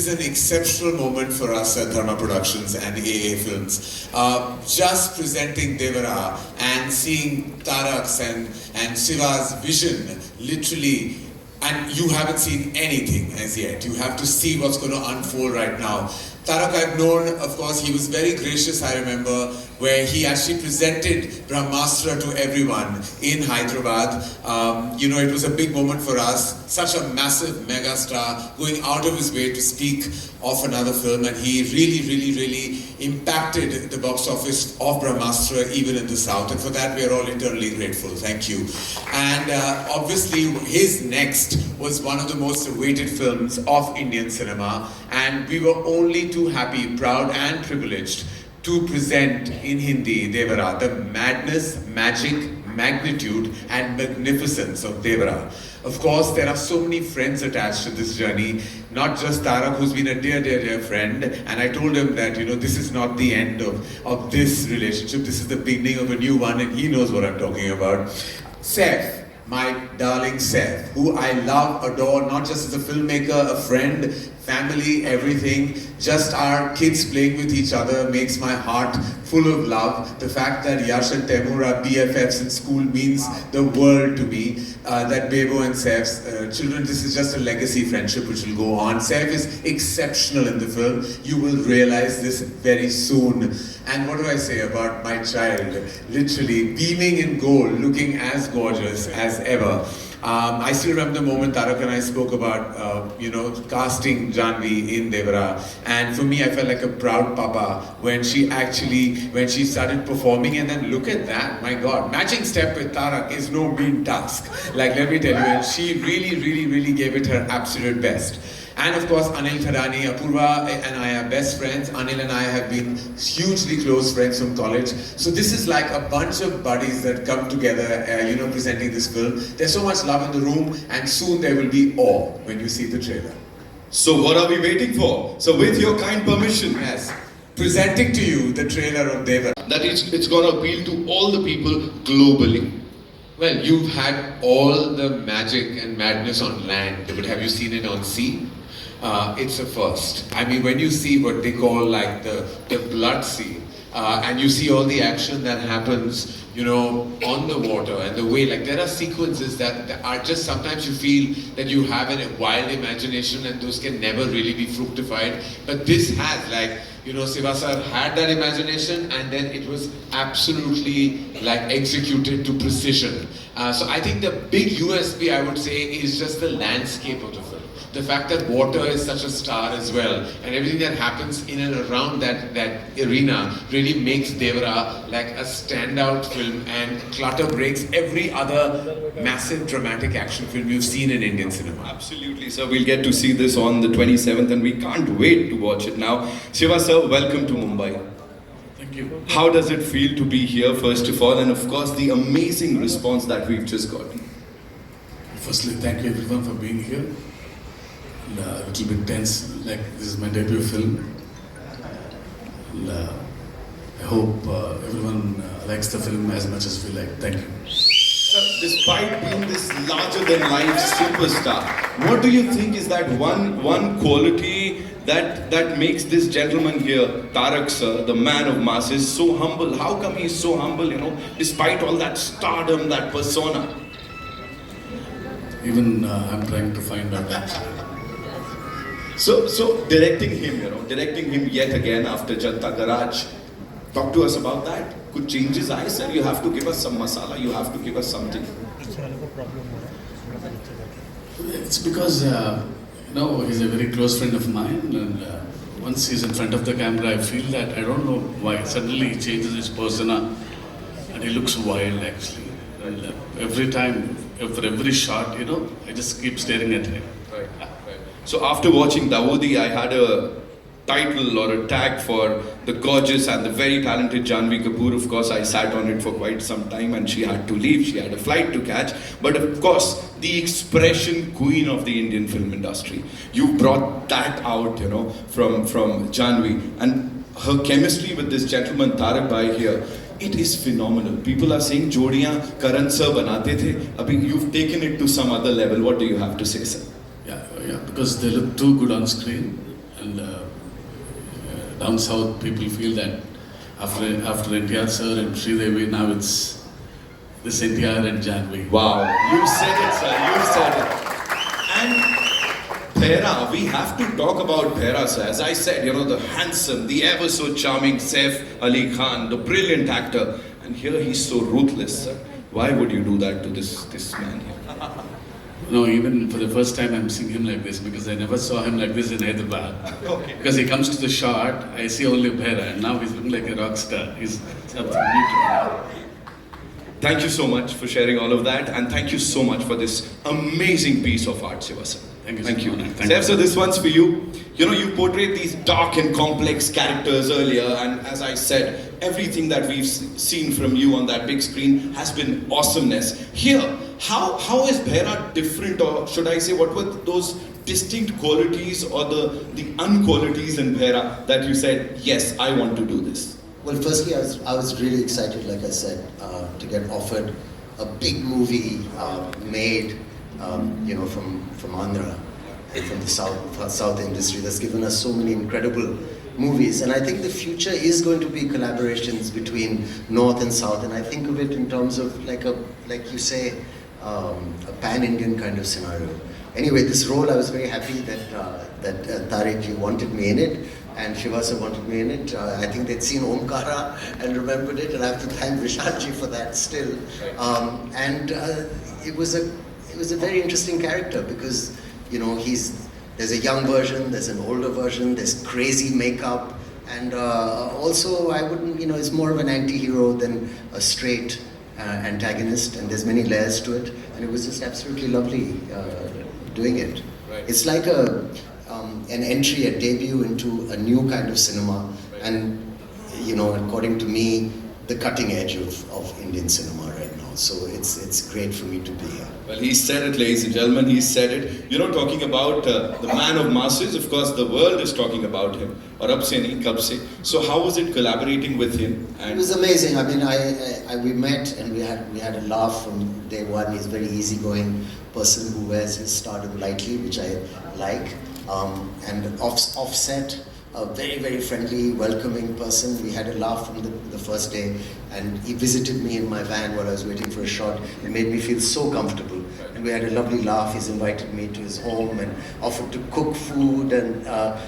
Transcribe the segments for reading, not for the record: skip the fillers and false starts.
is an exceptional moment for us at Dharma Productions and AA Films. Just presenting Devara and seeing Tarak's and Shiva's vision, literally, and you haven't seen anything as yet. You have to see what's going to unfold right now. Tarak I've known, of course, he was very gracious, I remember, where he actually presented Brahmastra to everyone in Hyderabad. It was a big moment for us. Such a massive mega star going out of his way to speak of another film, and he really impacted the box office of Brahmastra even in the South, and for that we are all eternally grateful. Thank you. And obviously his next was one of the most awaited films of Indian cinema, and we were only too happy, proud and privileged to present in Hindi Devara, the madness, magic, magnitude and magnificence of Devara. Of course, there are so many friends attached to this journey, not just Tarak, who's been a dear friend, and I told him that, this is not the end of this relationship, this is the beginning of a new one, and he knows what I'm talking about. Saif, my darling Saif, who I love, adore, not just as a filmmaker, a friend, family, everything. Just our kids playing with each other makes my heart full of love. The fact that Yash and Temur are BFFs in school means the world to me. That Bebo and Saif's children, this is just a legacy friendship which will go on. Saif is exceptional in the film. You will realize this very soon. And what do I say about my child? Literally beaming in gold, looking as gorgeous as ever. I still remember the moment Tarak and I spoke about, casting Janvi in Devara, and for me I felt like a proud papa when she started performing, and then look at that, my God, matching step with Tarak is no mean task, like let me tell you, and she really gave it her absolute best. And of course, Anil Thadani, Apurva and I are best friends. Anil and I have been hugely close friends from college. So this is like a bunch of buddies that come together, presenting this film. There's so much love in the room, and soon there will be awe when you see the trailer. So what are we waiting for? So with your kind permission. Yes. Presenting to you the trailer of Devara. That it's going to appeal to all the people globally. Well, you've had all the magic and madness on land, but have you seen it on sea? It's a first. I mean, when you see what they call like the blood sea, and you see all the action that happens, on the water and the way, like there are sequences that are just, sometimes you feel that you have a wild imagination and those can never really be fructified. But this has, like, Siva sir had that imagination and then it was absolutely like executed to precision. So I think the big USP, I would say, is just the landscape of the film. The fact that water is such a star as well, and everything that happens in and around that arena really makes Devara like a standout film and clutter breaks every other massive dramatic action film you've seen in Indian cinema. Absolutely, sir. We'll get to see this on the 27th and we can't wait to watch it now. Shiva sir, welcome to Mumbai. Thank you. How does it feel to be here, first of all, and of course the amazing response that we've just gotten? Firstly, thank you everyone for being here. A little bit tense, like this is my debut film. I hope everyone likes the film as much as we like. Thank you. Sir, despite being this larger-than-life superstar, what do you think is that one quality that makes this gentleman here, Tarak sir, the man of masses, so humble? How come he's so humble, despite all that stardom, that persona? Even I'm trying to find out actually. So directing him yet again after Janta Garage. Talk to us about that. Could changes I sir? You have to give us some masala, you have to give us something. It's because, he's a very close friend of mine, and once he's in front of the camera, I feel that, I don't know why, suddenly he changes his persona and he looks wild actually. And every time, for every shot, I just keep staring at him. Right. So after watching Dawoodi, I had a title or a tag for the gorgeous and the very talented Janvi Kapoor. Of course, I sat on it for quite some time and she had to leave. She had a flight to catch. But of course, the expression queen of the Indian film industry. You brought that out, from Janvi. And her chemistry with this gentleman, Tarak Bhai here, it is phenomenal. People are saying, Jodiyan Karan sir banate the. Abhi, you've taken it to some other level. What do you have to say, sir? Yeah, because they look too good on screen, And down south, people feel that after NTR sir and Sridevi, now it's this NTR and Janvi. Wow, you said it, sir. You said it. And Bhaira, we have to talk about Bhaira, sir. As I said, you know, the handsome, the ever so charming Saif Ali Khan, the brilliant actor. And here he's so ruthless, sir. Why would you do that to this man here? No, even for the first time I'm seeing him like this because I never saw him like this in Hyderabad. Okay. Because he comes to the shot, I see only Bhaira, and now he's looking like a rock star. He's something new to me. Thank you so much for sharing all of that, and thank you so much for this amazing piece of art, Shiva sir. Thank you. Thank you. Thank Saif, you. so this one's for you. You know, you portrayed these dark and complex characters earlier, and as I said, everything that we've seen from you on that big screen has been awesomeness. Here, how is Bhaira different, or should I say, what were those distinct qualities or the unqualities in Bhaira that you said, yes, I want to do this? Well, firstly, I was really excited, like I said, to get offered a big movie made, from Andhra, from the South industry that's given us so many incredible movies. And I think the future is going to be collaborations between North and South. And I think of it in terms of like you say, a pan-Indian kind of scenario. Anyway, this role, I was very happy that Tariq ji wanted me in it. And Shivasa wanted me in it. I think they'd seen Omkara and remembered it, and I have to thank Vishalji for that still. It was a very interesting character because there's a young version, there's an older version, there's crazy makeup, and also I wouldn't, it's more of an anti-hero than a straight antagonist, and there's many layers to it, and it was just absolutely lovely doing it. Right. It's like an entry, a debut into a new kind of cinema, and according to me, the cutting edge of Indian cinema right now. So it's great for me to be here. Well, he said it, ladies and gentlemen, he said it. Talking about the man of masses, of course, the world is talking about him. Aur ab se nahi, kab se. So how was it collaborating with him? It was amazing. I mean, we met and we had a laugh from day one. He's a very easygoing person who wears his stardom lightly, which I like. And offset, a very, very friendly, welcoming person. We had a laugh from the first day, and he visited me in my van while I was waiting for a shot. It made me feel so comfortable. And we had a lovely laugh. He's invited me to his home and offered to cook food, and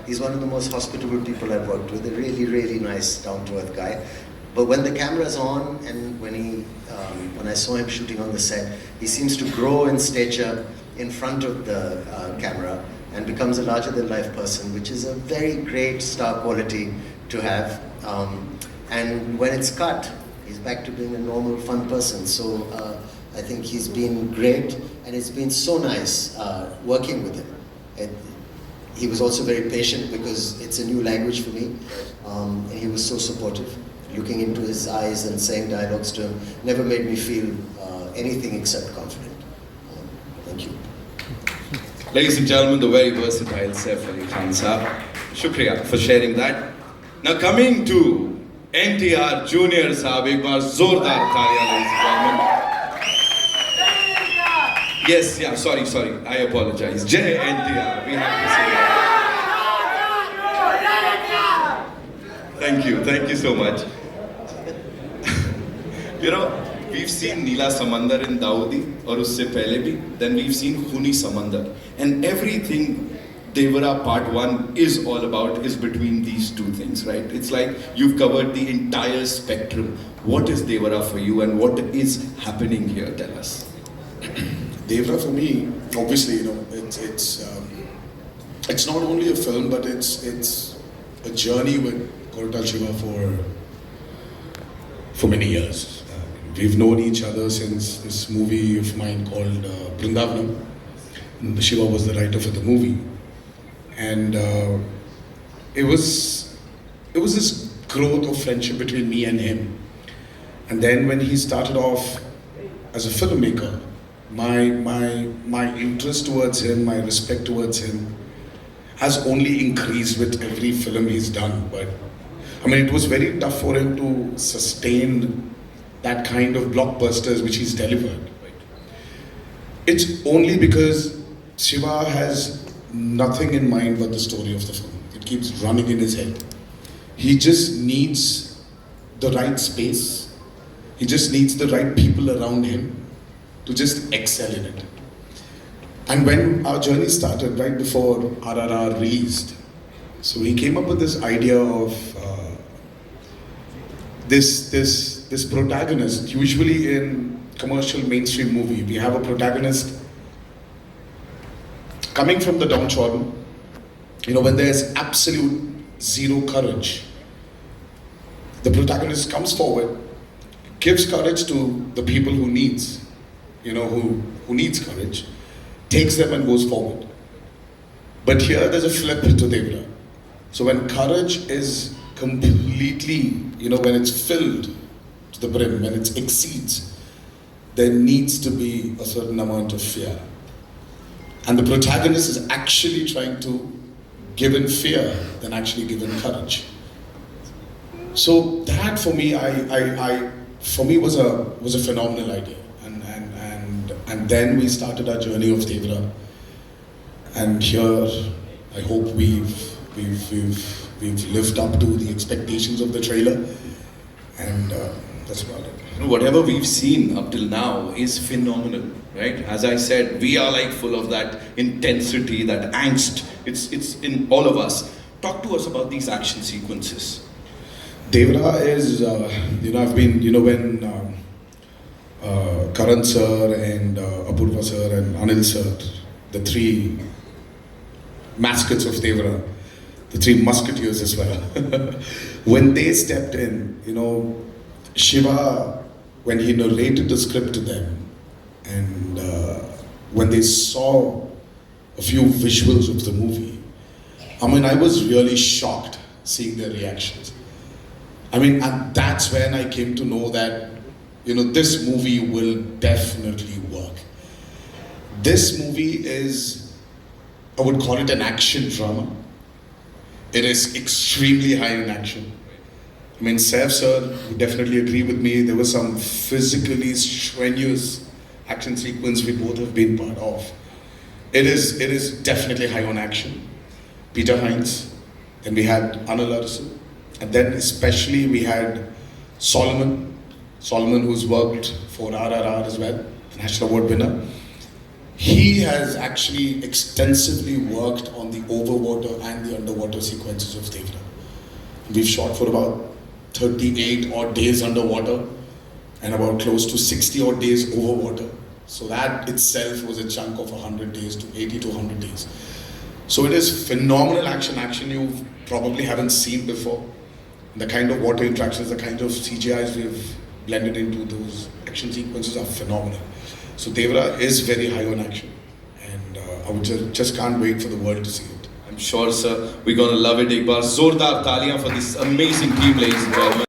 he's one of the most hospitable people I've worked with, a really, really nice, down-to-earth guy. But when the camera's on, and when I saw him shooting on the set, he seems to grow in stature in front of the camera, and becomes a larger-than-life person, which is a very great star quality to have. And when it's cut, he's back to being a normal, fun person. So I think he's been great, and it's been so nice working with him. He was also very patient because it's a new language for me, and he was so supportive. Looking into his eyes and saying dialogues to him never made me feel anything except confident. Thank you. Ladies and gentlemen, the very versatile Saif Ali Khan Saab. Shukriya for sharing that. Now coming to NTR Junior Saab, ek baar zordar taaliyan, ladies and gentlemen. Yes, yeah, sorry, I apologize. Jai NTR, we have to say that. Thank you so much. We've seen Neela Samandar in Dawoodi, or usse pehle bhi. Then we've seen Khuni Samandar. And everything Devara Part 1 is all about is between these two things, right? It's like you've covered the entire spectrum. What is Devara for you, and what is happening here? Tell us. Devara for me, obviously, it's not only a film, but it's a journey with Koratal Shiva for many years. We've known each other since this movie of mine called Brindavanam. Shiva was the writer for the movie, and it was this growth of friendship between me and him. And then when he started off as a filmmaker, my interest towards him, my respect towards him, has only increased with every film he's done. But I mean, it was very tough for him to sustain that kind of blockbusters which he's delivered. It's only because Shiva has nothing in mind but the story of the film. It keeps running in his head. He just needs the right space. He just needs the right people around him to just excel in it. And when our journey started, right before RRR released, so he came up with this idea of this protagonist. Usually in commercial mainstream movie, we have a protagonist coming from the downtrodden. You know, when there's absolute zero courage, the protagonist comes forward, gives courage to the people who needs, who needs courage, takes them and goes forward. But here there's a flip to Devra. So when courage is completely, when it's filled to the brim, when it exceeds, there needs to be a certain amount of fear. And the protagonist is actually trying to give in fear than actually give in courage. So that for me, was a phenomenal idea. And then we started our journey of Devra. And here, I hope we've lived up to the expectations of the trailer. And that's about it. Whatever we've seen up till now is phenomenal, right? As I said, we are like full of that intensity, that angst. It's in all of us. Talk to us about these action sequences. Devra is, I've been, when Karan sir and Apurva sir and Anil sir, the three mascots of Devra, the three musketeers as well, when they stepped in, Shiva, when he narrated the script to them, and when they saw a few visuals of the movie, I was really shocked seeing their reactions. And that's when I came to know that, this movie will definitely work. This movie is, I would call it an action drama. It is extremely high in action. Saif sir would definitely agree with me. There was some physically strenuous action sequence we both have been part of. It is definitely high on action. Peter Hines, then we had Anil Arasu, and then especially we had Solomon who's worked for RRR as well, National Award winner. He has actually extensively worked on the overwater and the underwater sequences of Devra. We've shot for about 38 odd days underwater and about close to 60 odd days overwater. So that itself was a chunk of 100 days to 80 to 100 days. So it is phenomenal action you probably haven't seen before. The kind of water interactions, the kind of CGIs we've blended into those action sequences are phenomenal. So Devra is very high on action, and I would just can't wait for the world to see it. I'm sure, sir, we're gonna love it. Ek baar zordar taaliyan for this amazing team, ladies and gentlemen.